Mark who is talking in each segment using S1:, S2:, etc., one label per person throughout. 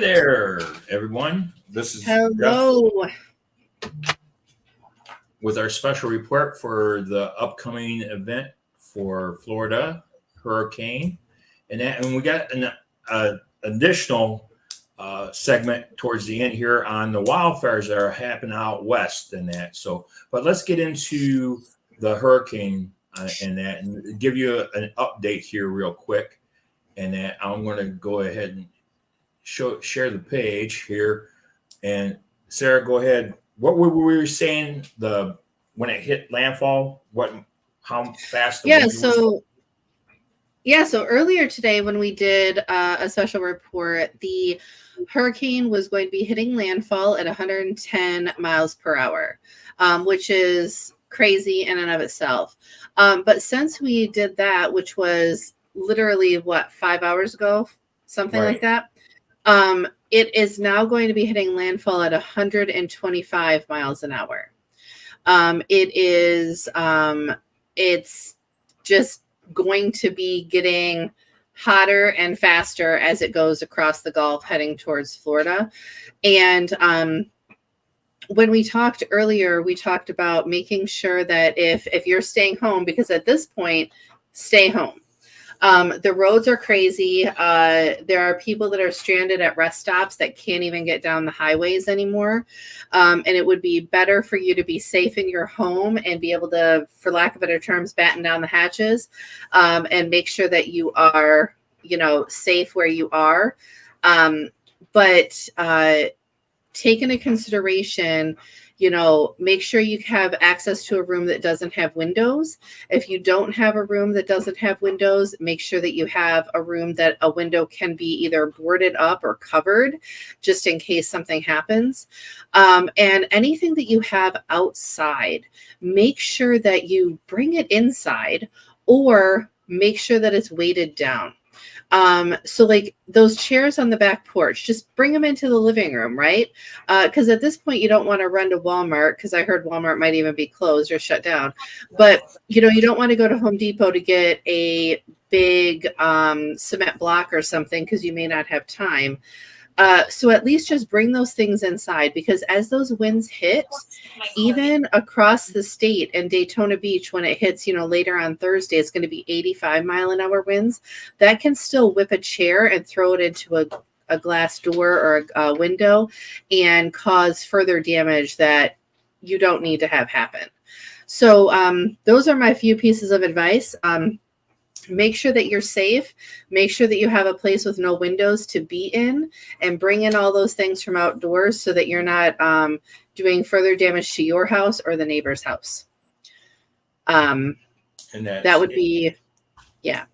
S1: there, everyone. This is Jeff
S2: Hello.
S1: with our special report for the upcoming event for Florida hurricane, and we got an additional segment towards the end here on the wildfires that are happening out west and that. So, but let's get into the hurricane and give you an update here real quick. And that I'm going to go ahead and share the page here. And Sarah, go ahead. What were we saying when it hit landfall? How fast?
S2: So earlier today when we did a special report, the hurricane was going to be hitting landfall at 110 miles per hour, which is crazy in and of itself. But since we did that, which was literally 5 hours ago, something like that, it is now going to be hitting landfall at 125 miles an hour. It's just going to be getting hotter and faster as it goes across the Gulf heading towards Florida. And when we talked earlier, we talked about making sure that if you're staying home, because at this point, stay home. The roads are crazy. There are people that are stranded at rest stops that can't even get down the highways anymore. And it would be better for you to be safe in your home and be able to, for lack of better terms, batten down the hatches and make sure that you are, safe where you are. But take into consideration, make sure you have access to a room that doesn't have windows. If you don't have a room that doesn't have windows, make sure that you have a room that a window can be either boarded up or covered just in case something happens. And anything that you have outside, make sure that you bring it inside or make sure that it's weighted down. So like those chairs on the back porch, just bring them into the living room, right? Because at this point, you don't want to run to Walmart, because I heard Walmart might even be closed or shut down. But, you don't want to go to Home Depot to get a big cement block or something, because you may not have time. So at least just bring those things inside, because as those winds hit, even across the state and Daytona Beach, when it hits, later on Thursday, it's going to be 85-mile-an-hour winds. That can still whip a chair and throw it into a glass door or a window and cause further damage that you don't need to have happen. So those are my few pieces of advice. Make sure that you're safe. Make sure that you have a place with no windows to be in, and bring in all those things from outdoors so that you're not doing further damage to your house or the neighbor's house. And that would be, yeah.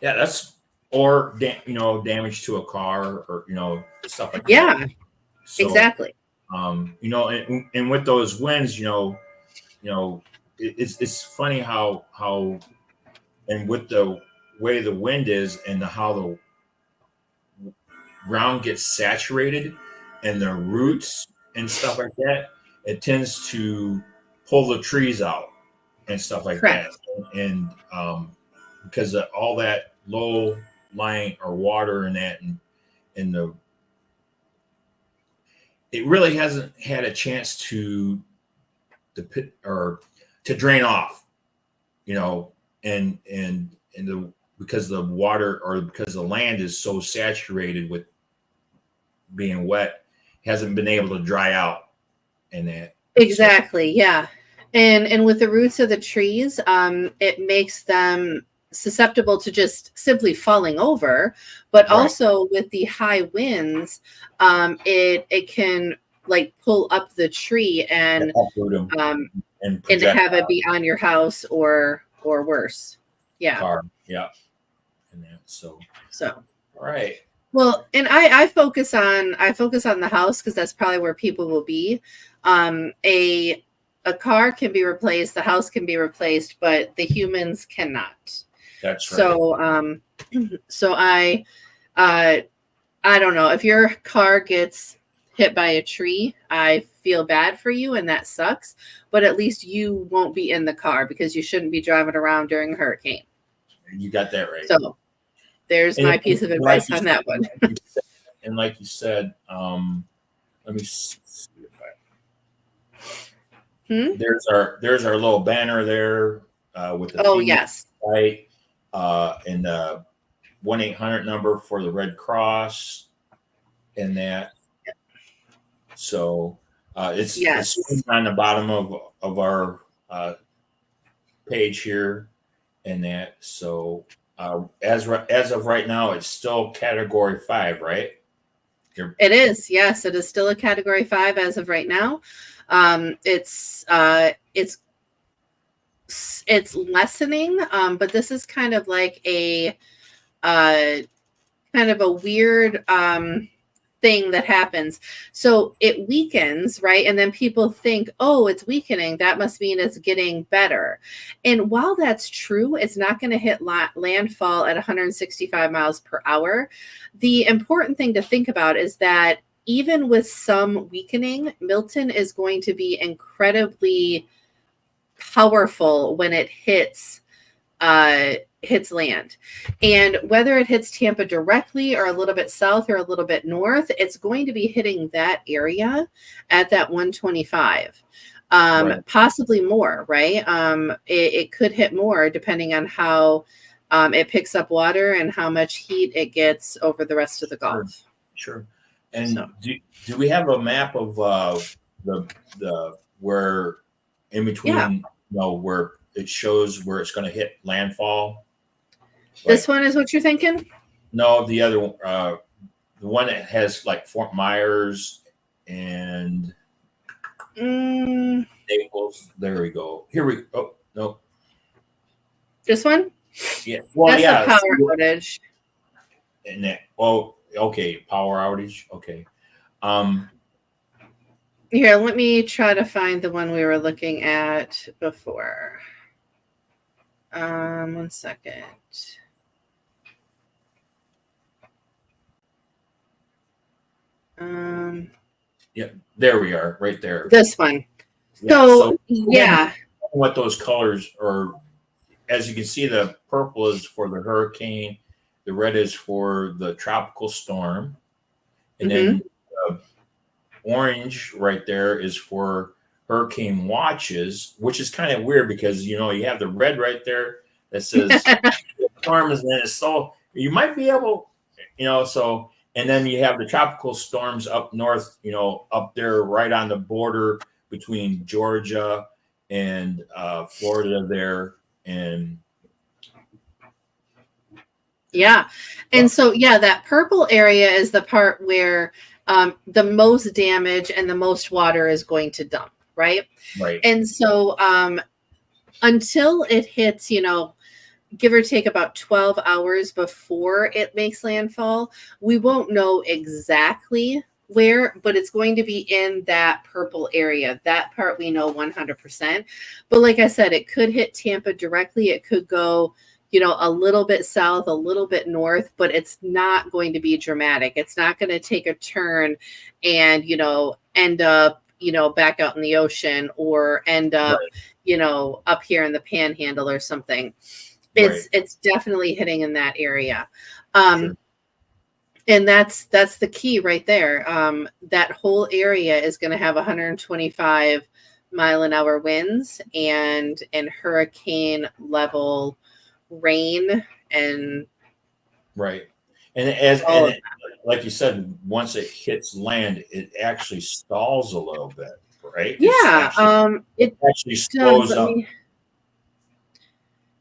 S1: Yeah, that's, or, damage to a car or, stuff like that.
S2: Yeah, so, exactly.
S1: And with those winds, it's funny how and with the way the wind is and how the ground gets saturated and the roots and stuff like that, it tends to pull the trees out and stuff like
S2: Correct.
S1: that. And because of all that low lying or water and that, and it really hasn't had a chance to drain off, because the water or because the land is so saturated with being wet, hasn't been able to dry out and that.
S2: Exactly. Yeah. And with the roots of the trees, it makes them susceptible to just simply falling over, but also with the high winds, it can like pull up the tree and have it be on your house or worse. Yeah.
S1: Car. Yeah. And that. So. All right.
S2: Well, and I focus on the house, because that's probably where people will be. A car can be replaced, the house can be replaced, but the humans cannot.
S1: That's right.
S2: So I don't know, if your car gets hit by a tree, I feel bad for you, and that sucks. But at least you won't be in the car, because you shouldn't be driving around during a hurricane.
S1: You got that right.
S2: So there's my piece of advice on that one.
S1: and like you said, let me see if there's our little banner there with the
S2: Oh,
S1: FEMA
S2: yes.
S1: site and the 1-800 number for the Red Cross and that. So
S2: Yes.
S1: it's on the bottom of our page here and that. So as of right now, it's still Category 5, right?
S2: It is. Yes, it is still a Category 5 as of right now. It's lessening, but this is kind of like a weird thing that happens. So it weakens, right? And then people think, oh, it's weakening. That must mean it's getting better. And while that's true, it's not going to hit landfall at 165 miles per hour. The important thing to think about is that even with some weakening, Milton is going to be incredibly powerful when it hits land. And whether it hits Tampa directly or a little bit south or a little bit north, it's going to be hitting that area at that 125.
S1: Right.
S2: Possibly more, right? It could hit more depending on how it picks up water and how much heat it gets over the rest of the Gulf.
S1: Sure. And do we have a map of the where in between, where it shows where it's going to hit landfall?
S2: This one is what you're thinking?
S1: No, the other one, the one that has like Fort Myers and Naples. There we go. Oh, no.
S2: This one?
S1: Yeah. Well,
S2: that's a power outage.
S1: And that, okay, power outage. Okay.
S2: Here, let me try to find the one we were looking at before. 1 second.
S1: Yeah, there we are, right there.
S2: This one.
S1: Yeah,
S2: so yeah.
S1: What those colors are, as you can see, the purple is for the hurricane, the red is for the tropical storm, and then orange right there is for hurricane watches, which is kind of weird because you have the red right there that says storm, and then it's so you might be able, so. And then you have the tropical storms up north, up there right on the border between Georgia and Florida there. And
S2: so that purple area is the part where the most damage and the most water is going to dump, right?
S1: Right.
S2: And so until it hits, give or take about 12 hours before it makes landfall, we won't know exactly where, but it's going to be in that purple area. That part we know 100%. But like I said, it could hit Tampa directly. It could go, a little bit south, a little bit north, but it's not going to be dramatic. It's not going to take a turn and, end up, back out in the ocean or end up, up here in the panhandle or something. It's definitely hitting in that area. Sure. And that's the key right there. That whole area is going to have 125 mile an hour winds and hurricane level rain and
S1: right. And like you said, once it hits land, it actually stalls a little bit, right?
S2: Yeah.
S1: It actually slows up.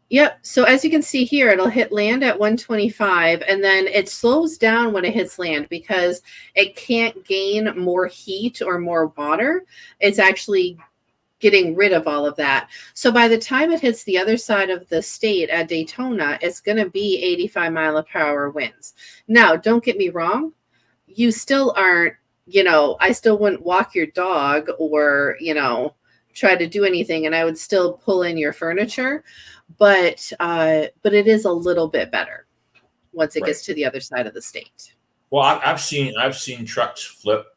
S2: Yep. So as you can see here, it'll hit land at 125 and then it slows down when it hits land because it can't gain more heat or more water. It's actually getting rid of all of that. So by the time it hits the other side of the state at Daytona, it's going to be 85 mile per hour winds. Now, don't get me wrong. You still aren't, I still wouldn't walk your dog or, try to do anything and I would still pull in your furniture. But it is a little bit better once it gets to the other side of the state.
S1: Well, I've seen trucks flip,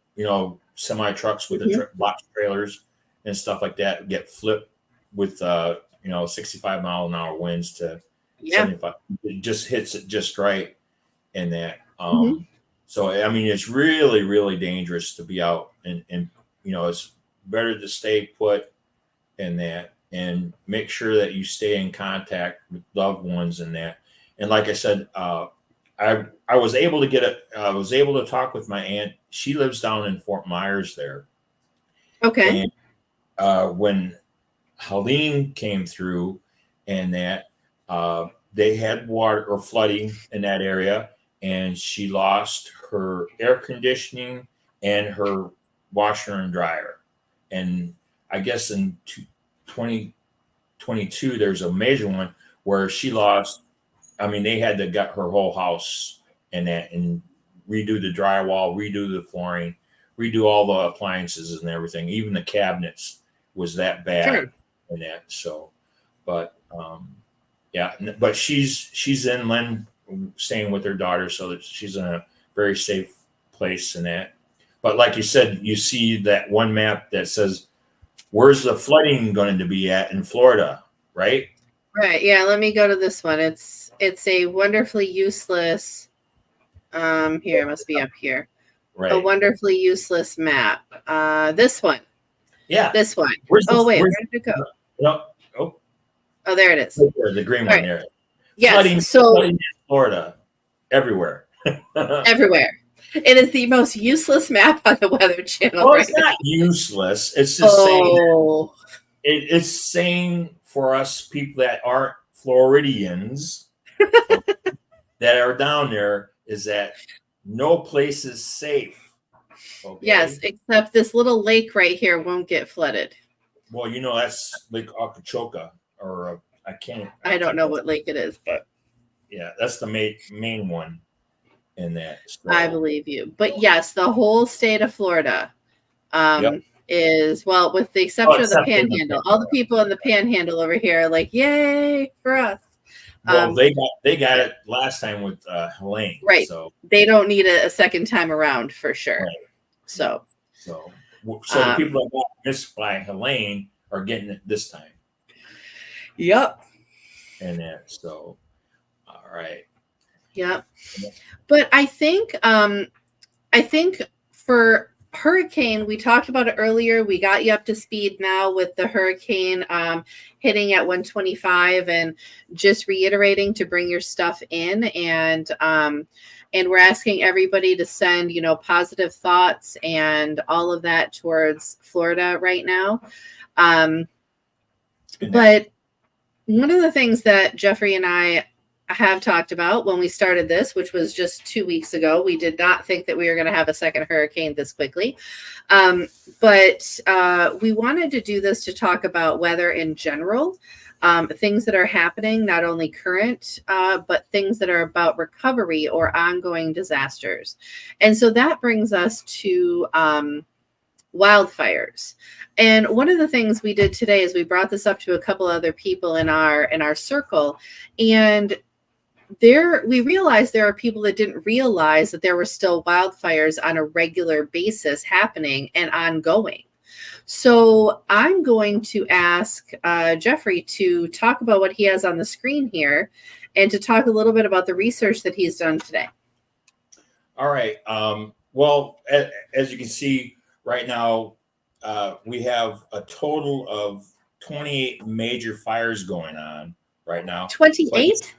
S1: semi trucks with the box trailers and stuff like that get flipped with 65 mile an hour winds to 75. It just hits it just right, and that. So I mean, it's really, really dangerous to be out, and it's better to stay put in that, and make sure that you stay in contact with loved ones and that. And like I said, I was able to I was able to talk with my aunt. She lives down in Fort Myers there,
S2: Okay.
S1: and when Helene came through, and that they had water or flooding in that area, and she lost her air conditioning and her washer and dryer. And I guess in 2022, there's a major one where she lost. I mean, they had to gut her whole house and that, and redo the drywall, redo the flooring, redo all the appliances and everything. Even the cabinets was that bad
S2: Sure.
S1: and that. So, but yeah, but she's in Lynn, staying with her daughter, so that she's in a very safe place and that. But like you said, you see that one map that says where's the flooding going to be at in Florida, right?
S2: Right. Yeah. Let me go to this one. It's a wonderfully useless. Here, it must be up here. A
S1: Right.
S2: wonderfully useless map. This one.
S1: Yeah.
S2: This one.
S1: Where's
S2: Oh wait,
S1: where's
S2: where did it go?
S1: no, oh,
S2: Oh, there it is.
S1: right there, the green
S2: All
S1: one
S2: right.
S1: there.
S2: Yes. So
S1: Flooding in Florida, everywhere.
S2: everywhere. It is the most useless map on the Weather Channel
S1: Well,
S2: right
S1: it's
S2: now.
S1: not useless. It's just saying
S2: Oh,
S1: it's saying for us people that aren't Floridians that are down there is that no place is safe. Okay.
S2: yes, except this little lake right here won't get flooded.
S1: Well, that's Lake Okeechobee, or I can't.
S2: I don't know what lake it is, but
S1: Yeah, that's the main one in that. So,
S2: I believe you. But yes, the whole state of Florida
S1: yep.
S2: is, well, with the
S1: Oh,
S2: exception of the
S1: except in the
S2: Panhandle. All the people in the Panhandle over here are like, yay for us.
S1: well, they got it last time with Helene,
S2: Right.
S1: so
S2: They don't need a second time around for sure.
S1: right.
S2: So
S1: So the people that got missed by Helene are getting it this time.
S2: Yep.
S1: And that, so all right.
S2: Yep. But I think for hurricane, we talked about it earlier. We got you up to speed now with the hurricane hitting at 125, and just reiterating to bring your stuff in, and we're asking everybody to send, positive thoughts and all of that towards Florida right now. But one of the things that Jeffrey and I have talked about when we started this, which was just 2 weeks ago, we did not think that we were going to have a second hurricane this quickly. But we wanted to do this to talk about weather in general, things that are happening, not only current, but things that are about recovery or ongoing disasters. And so that brings us to wildfires. And one of the things we did today is we brought this up to a couple other people in our circle, and we realized there are people that didn't realize that there were still wildfires on a regular basis happening and ongoing. So I'm going to ask Jeffrey to talk about what he has on the screen here, and to talk a little bit about the research that he's done today.
S1: All right. Well, as you can see right now, we have a total of 28 major fires going on right now.
S2: 28?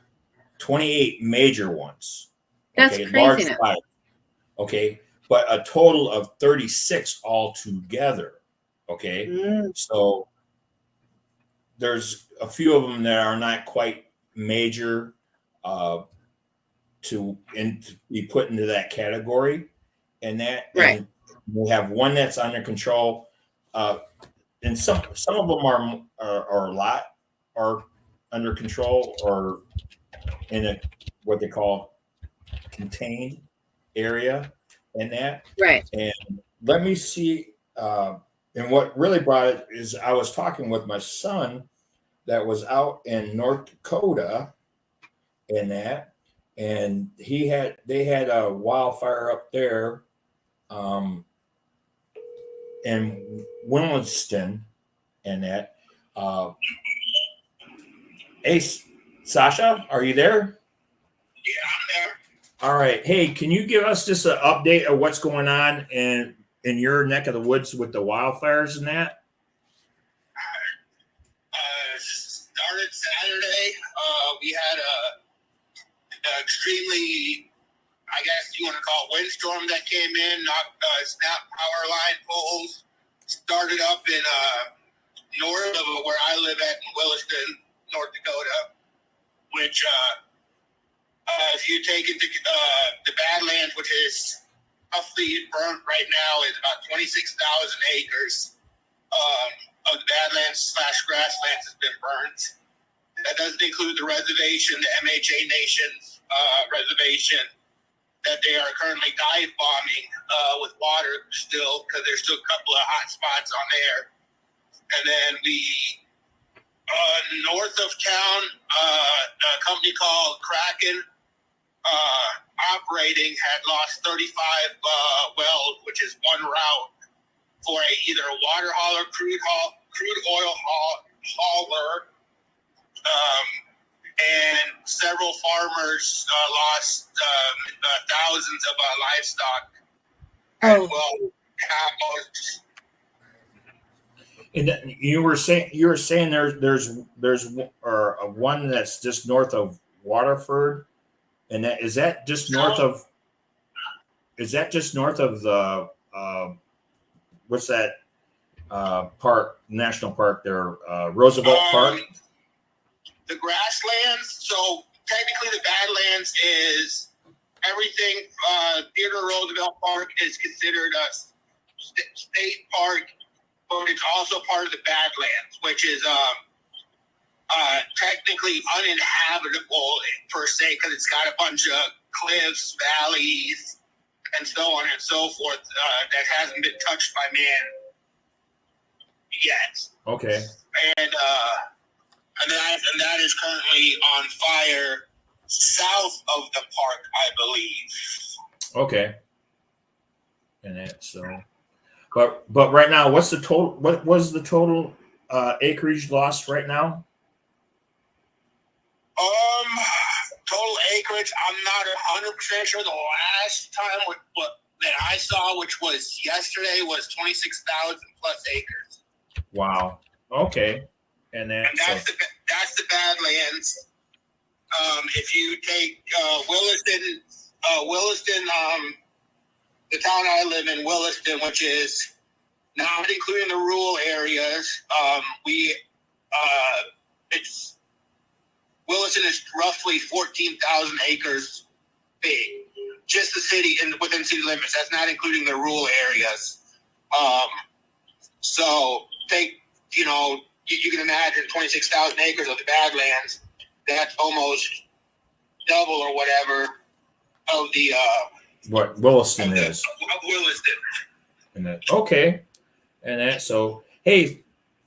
S1: 28 major ones.
S2: That's
S1: okay,
S2: crazy.
S1: Large fires. Okay, but a total of 36 altogether. Okay, so there's a few of them that are not quite major to be put into that category, and that
S2: right.
S1: And we have one that's under control, and some of them are a lot are under control or in a what they call contained area, and that.
S2: Right.
S1: And let me see. And what really brought it is I was talking with my son that was out in North Dakota, and that, and they had a wildfire up there, in Williston, and that. Hey, Sasha, are you there?
S3: Yeah, I'm there.
S1: All right. Hey, can you give us just an update of what's going on in your neck of the woods with the wildfires and that?
S3: Started Saturday. We had a extremely, I guess you want to call it, windstorm that came in, knocked snapped power line poles. Started up in north of where I live at in Williston, North Dakota, which if you take into the Badlands, which is roughly burnt right now, is about 26,000 acres of the Badlands / grasslands has been burnt. That doesn't include the reservation, the MHA Nations reservation, that they are currently dive bombing with water still, because there's still a couple of hot spots on there. And then north of town, a company called Kraken operating had lost 35 wells, which is one route for either a water hauler, crude oil hauler, and several farmers lost thousands of livestock.
S2: Oh.
S3: And well,
S1: And you were saying there's one that's just north of Waterford, and is that just north of the what's that park, national park there, Roosevelt Park?
S3: The grasslands. So technically, the Badlands is everything. Theodore Roosevelt Park is considered a state park, but it's also part of the Badlands, which is technically uninhabitable per se, because it's got a bunch of cliffs, valleys, and so on and so forth that hasn't been touched by man yet.
S1: Okay.
S3: And that is currently on fire south of the park, I believe.
S1: Okay. And that but right now, what's the total? What was the total acreage lost right now?
S3: Total acreage, I'm not 100% sure. The last time that I saw, which was yesterday, was 26,000 plus acres.
S1: Wow. Okay. And
S3: that's the Badlands. If you take Williston, the town I live in, Williston, which is not including the rural areas, Williston is roughly 14,000 acres big. Just the city and within city limits. That's not including the rural areas. So take, you can imagine 26,000 acres of the Badlands. That's almost double or whatever of the
S1: what Williston is.
S3: Of Williston.
S1: Okay. And so, hey,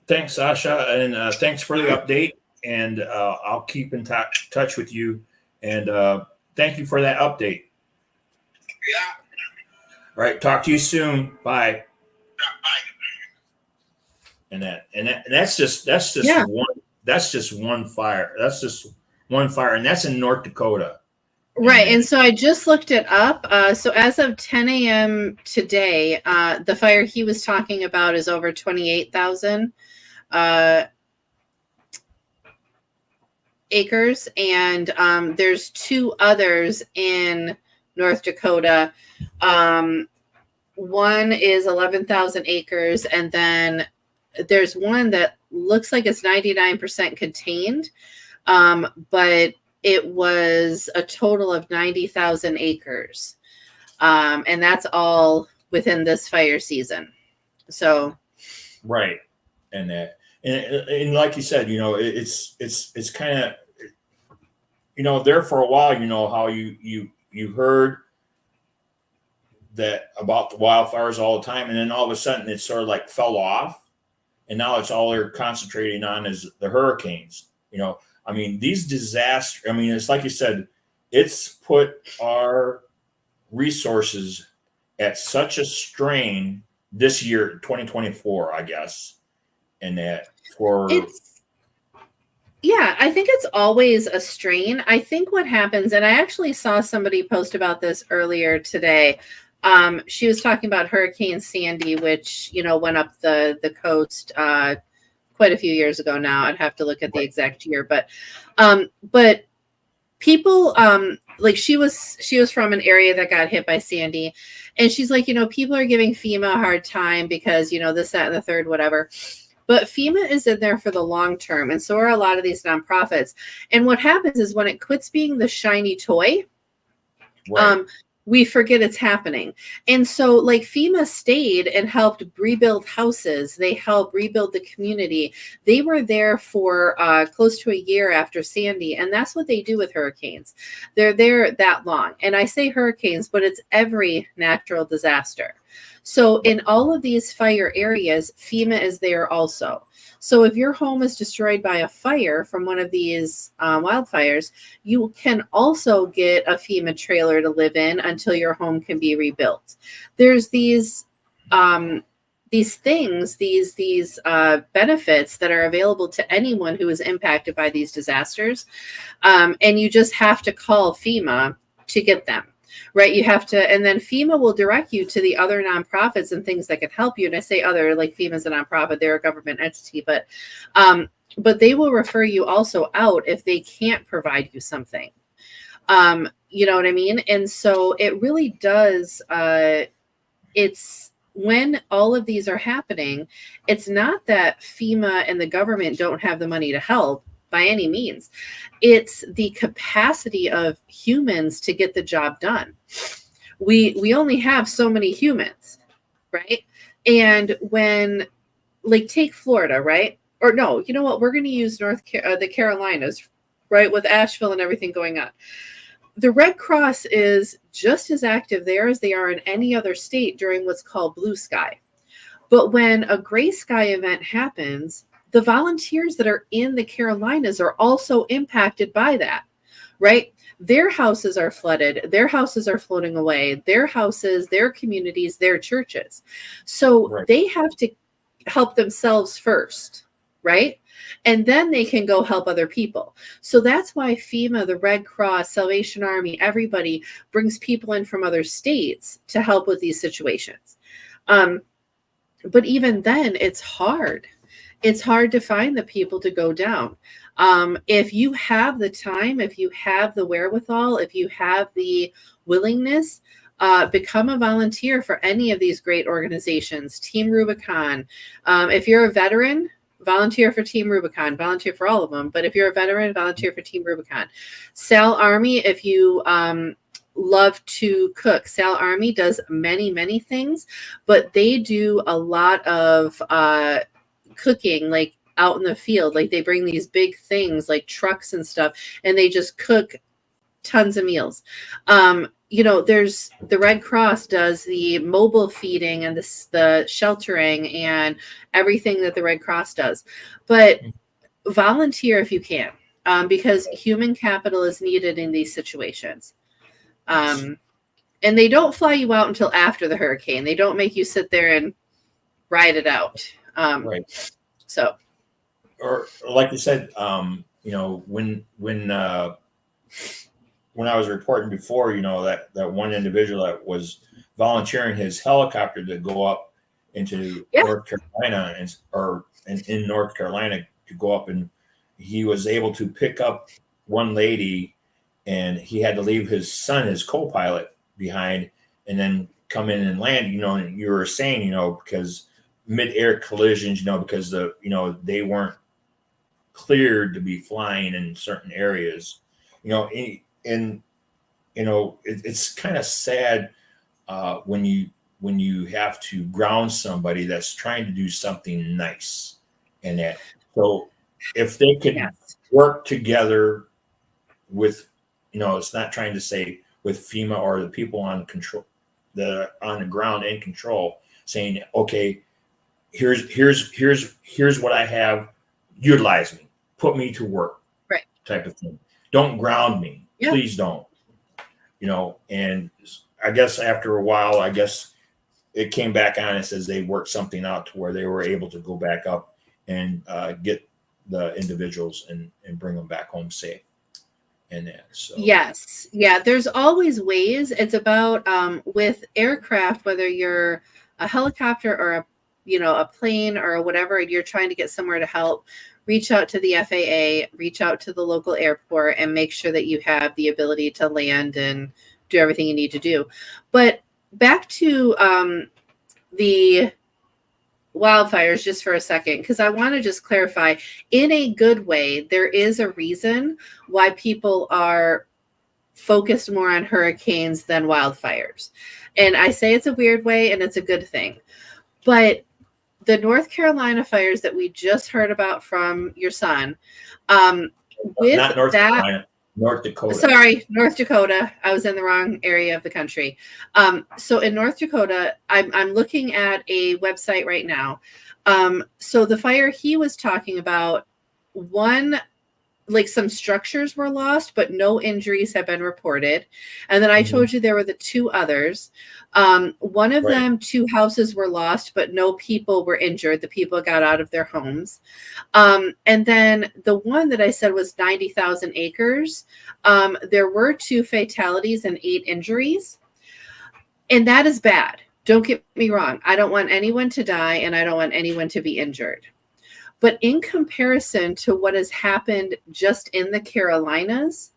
S1: thanks, Sasha, and thanks for the update. And I'll keep in touch with you. And thank you for that update.
S3: Yeah.
S1: All right. Talk to you soon. Bye.
S3: Bye.
S1: And that's just one. That's just one fire. That's just one fire, and that's in North Dakota.
S2: Right. And so I just looked it up. So as of 10 a.m. today, the fire he was talking about is over 28,000 acres. And there's two others in North Dakota. One is 11,000 acres. And then there's one that looks like it's 99% contained. But it was a total of 90,000 acres. And that's all within this fire season. So.
S1: Right. And like you said, it's kind of, there for a while, how you heard that about the wildfires all the time. And then all of a sudden it sort of like fell off. And now it's all they're concentrating on is the hurricanes, I mean, these disasters, it's like you said, it's put our resources at such a strain this year, 2024, I guess. And that
S2: Yeah, I think it's always a strain. I think what happens, and I actually saw somebody post about this earlier today. She was talking about Hurricane Sandy, which, went up the coast quite a few years ago now. I'd have to look at the exact year, but people, like she was from an area that got hit by Sandy, and she's like, people are giving FEMA a hard time because, this, that, and the third, whatever. But FEMA is in there for the long term, and so are a lot of these nonprofits. And what happens is when it quits being the shiny toy, we forget it's happening. And so like FEMA stayed and helped rebuild houses. They helped rebuild the community. They were there for close to a year after Sandy. And that's what they do with hurricanes. They're there that long. And I say hurricanes, but it's every natural disaster. So in all of these fire areas, FEMA is there also. So if your home is destroyed by a fire from one of these wildfires, you can also get a FEMA trailer to live in until your home can be rebuilt. There's these things, these benefits that are available to anyone who is impacted by these disasters, and you just have to call FEMA to get them. Right, you have to, and then FEMA will direct you to the other nonprofits and things that can help you. And I say other, like FEMA's a nonprofit; they're a government entity, but they will refer you also out if they can't provide you something. You know what I mean? And so it really does. It's when all of these are happening, it's not that FEMA and the government don't have the money to help. By any means, it's the capacity of humans to get the job done. We only have so many humans, right? And when, like, take Florida, right? Or no, you know what? We're going to use the Carolinas, right? With Asheville and everything going on. The Red Cross is just as active there as they are in any other state during what's called blue sky. But when a gray sky event happens, the volunteers that are in the Carolinas are also impacted by that, right? Their houses are flooded. Their houses are floating away. Their houses, their communities, their churches. So they have to help themselves first, right? And then they can go help other people. So that's why FEMA, the Red Cross, Salvation Army, everybody brings people in from other states to help with these situations. But even then, it's hard. It's hard to find the people to go down. If you have the time, if you have the wherewithal, if you have the willingness, become a volunteer for any of these great organizations. Team Rubicon. If you're a veteran, volunteer for Team Rubicon. Volunteer for all of them. But if you're a veteran, volunteer for Team Rubicon. Sal Army, if you love to cook. Sal Army does many, many things, but they do a lot of cooking, like out in the field. Like they bring these big things like trucks and stuff, and they just cook tons of meals. There's the Red Cross does the mobile feeding and the sheltering and everything that the Red Cross does. But volunteer if you can, because human capital is needed in these situations. And they don't fly you out until after the hurricane. They don't make you sit there and ride it out. So,
S1: or like you said, when I was reporting before, that one individual that was volunteering his helicopter to go up into North Carolina in North Carolina to go up, and he was able to pick up one lady, and he had to leave his son, his co-pilot, behind, and then come in and land. And you were saying, because mid-air collisions, because they weren't cleared to be flying in certain areas, and it's kind of sad when you have to ground somebody that's trying to do something nice, and that. So if they could work together with, it's not trying to say with FEMA or the people on control, that are on the ground in control, saying, okay, here's what I have, utilize me, put me to work,
S2: right?
S1: Type of thing. Don't ground me, please don't. And I guess after a while, it came back on and says they worked something out to where they were able to go back up and get the individuals and bring them back home safe. And that, so
S2: Yes. Yeah. There's always ways. It's about with aircraft, whether you're a helicopter or a plane or whatever, and you're trying to get somewhere to help, reach out to the FAA, reach out to the local airport, and make sure that you have the ability to land and do everything you need to do. But back to the wildfires just for a second, because I want to just clarify, in a good way, there is a reason why people are focused more on hurricanes than wildfires. And I say it's a weird way and it's a good thing. But the North Carolina fires that we just heard about from your son, with
S1: not North
S2: that,
S1: Carolina, North Dakota.
S2: Sorry, North Dakota. I was in the wrong area of the country. So in North Dakota, I'm looking at a website right now. So the fire he was talking about, some structures were lost, but no injuries have been reported. And then I told you there were the two others. One of them, 2 houses were lost, but no people were injured. The people got out of their homes. And then the one that I said was 90,000 acres. There were 2 fatalities and 8 injuries. And that is bad. Don't get me wrong. I don't want anyone to die and I don't want anyone to be injured. But in comparison to what has happened just in the Carolinas,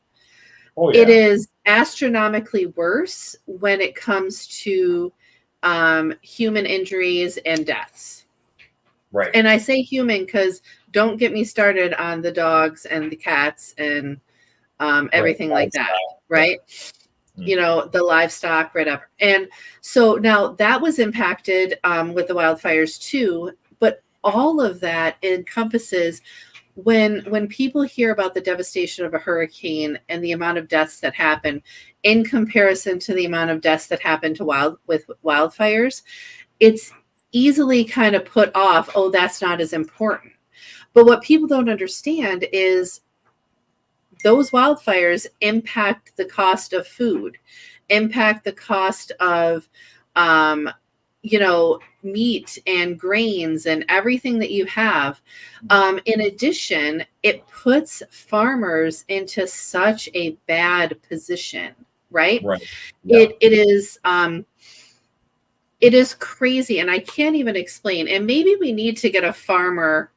S2: it is astronomically worse when it comes to human injuries and deaths.
S1: Right.
S2: And I say human because don't get me started on the dogs and the cats and everything like that, right? The livestock, whatever. And so now that was impacted with the wildfires too, but all of that encompasses when people hear about the devastation of a hurricane and the amount of deaths that happen in comparison to the amount of deaths that happen with wildfires, it's easily kind of put off, oh, that's not as important. But what people don't understand is those wildfires impact the cost of food, impact the cost of meat and grains and everything that you have. In addition, it puts farmers into such a bad position, right? Yeah. It is crazy, and I can't even explain. And maybe we need to get a farmer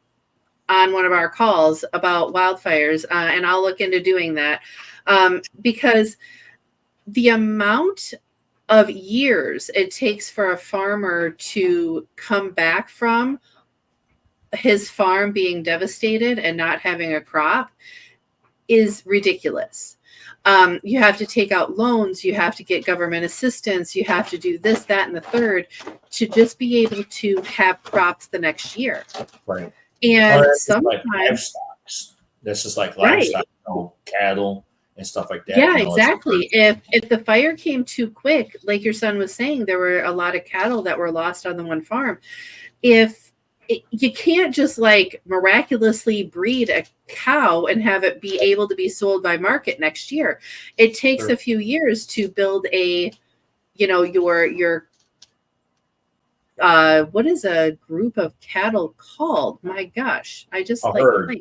S2: on one of our calls about wildfires, and I'll look into doing that, because the amount of years it takes for a farmer to come back from his farm being devastated and not having a crop is ridiculous. You have to take out loans, you have to get government assistance, you have to do this, that, and the third to just be able to have crops the next year.
S1: Right.
S2: And sometimes
S1: this is like livestock, cattle and stuff like that.
S2: Yeah, exactly. If the fire came too quick, like your son was saying, there were a lot of cattle that were lost on the one farm. You can't just miraculously breed a cow and have it be able to be sold by market next year. It takes a few years to build your what is a group of cattle called? My gosh, I just
S1: herd.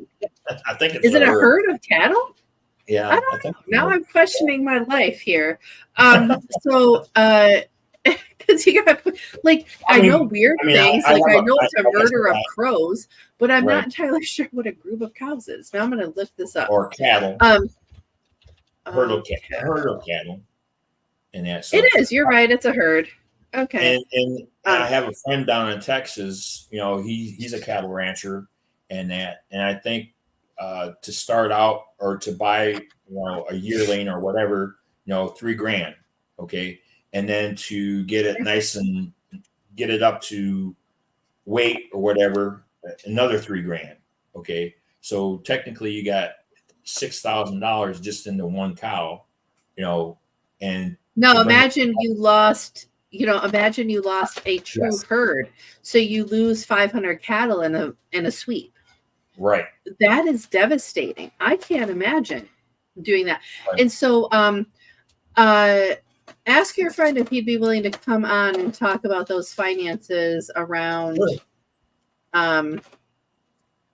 S1: I think it's
S2: is it a herd of cattle?
S1: Yeah,
S2: I don't know. Now I'm questioning my life here. So, because you got I know weird things. I know it's a murder of crows, but I'm not entirely sure what a group of cows is. Now I'm going to look this up.
S1: Or cattle. Herd of cattle. And that's
S2: it is. You're right. It's a herd. Okay.
S1: And I have a friend down in Texas. He's a cattle rancher, and I think. To start out or to buy, a yearling or whatever, $3,000. Okay. And then to get it nice and get it up to weight or whatever, another $3,000. Okay. So technically you got $6,000 just into one cow, and
S2: no, imagine you lost a true herd. So you lose 500 cattle in a sweep.
S1: Right.
S2: That is devastating. I can't imagine doing that. Right. And so ask your friend if he'd be willing to come on and talk about those finances around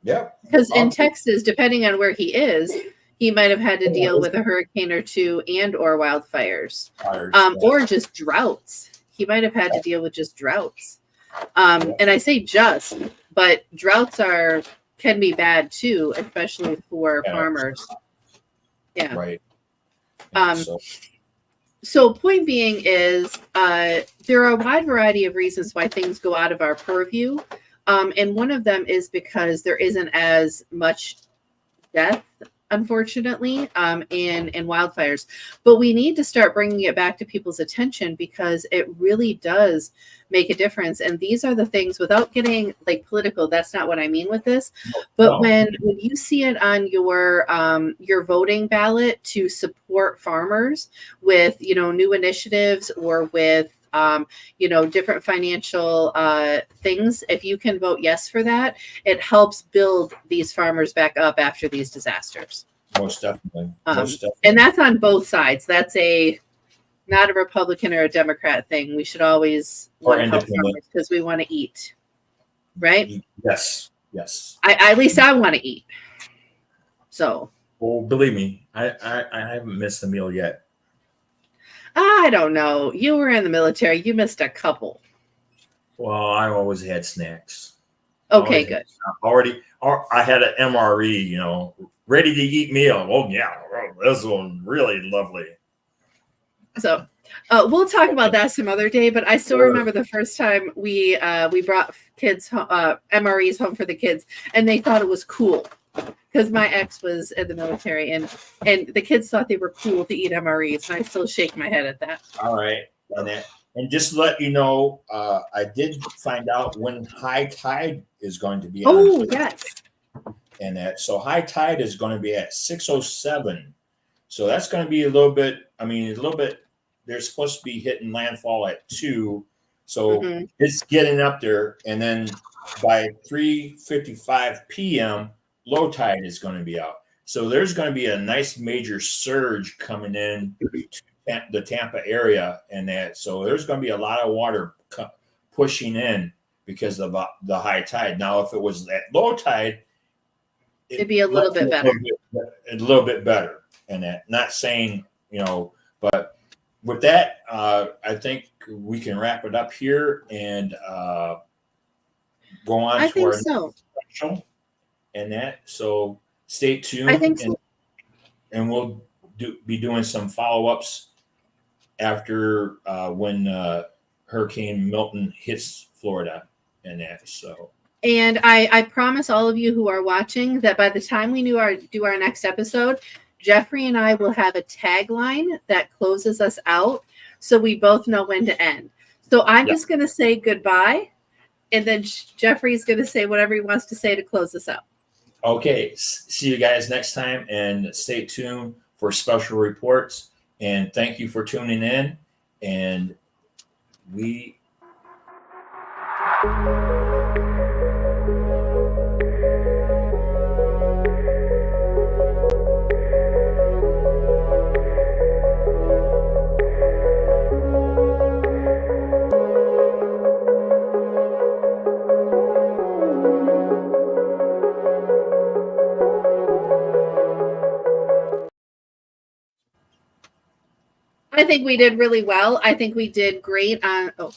S1: Yeah.
S2: Because in Texas, depending on where he is, he might have had to deal with a hurricane or two and or wildfires, or just droughts. He might have had to deal with just droughts. And I say just, but droughts can be bad too, especially for farmers. Yeah.
S1: Right.
S2: So point being is there are a wide variety of reasons why things go out of our purview. And one of them is because there isn't as much death, unfortunately, in wildfires. But we need to start bringing it back to people's attention because it really does make a difference. And these are the things, without getting like political, that's not what I mean with this. But when you see it on your voting ballot to support farmers with, new initiatives or with different financial things, if you can vote yes for that, it helps build these farmers back up after these disasters.
S1: Most definitely.
S2: And that's on both sides. That's not a Republican or a Democrat thing. We should always want to help farmers because we want to eat, right?
S1: Yes.
S2: At least I want to eat. So.
S1: Well, believe me, I haven't missed a meal yet.
S2: I don't know. You were in the military. You missed a couple.
S1: Well, I always had snacks.
S2: Okay, good.
S1: I had an MRE, ready to eat meal. Oh yeah, this one really lovely.
S2: So we'll talk about that some other day. But I still remember the first time we brought kids MREs home for the kids, and they thought it was cool. Because my ex was in the military, and the kids thought they were cool to eat MREs, and I still shake my head at that.
S1: All right, and just to let you know, I did find out when high tide is going to be.
S2: Oh, yes.
S1: And so high tide is going to be at 6:07, so that's going to be a little bit. They're supposed to be hitting landfall at 2, so it's getting up there, and then by 3:55 p.m. low tide is going to be out. So there's going to be a nice major surge coming in to the Tampa area, and that. So there's going to be a lot of water pushing in because of the high tide. Now, if it was at low tide,
S2: it'd be a little bit better.
S1: A little bit better. And that, not saying, but with that, I think we can wrap it up here and go on
S2: I
S1: to
S2: think
S1: our
S2: so.
S1: next special. And that, so stay tuned.
S2: I think so.
S1: And we'll be doing some follow-ups after when Hurricane Milton hits Florida and that. So.
S2: And I promise all of you who are watching that by the time we do our next episode, Jeffrey and I will have a tagline that closes us out, so we both know when to end. So I'm just going to say goodbye, and then Jeffrey's going to say whatever he wants to say to close us out.
S1: Okay, see you guys next time, and stay tuned for special reports. And thank you for tuning in. And we.
S2: I think we did really well. I think we did great on. Oh.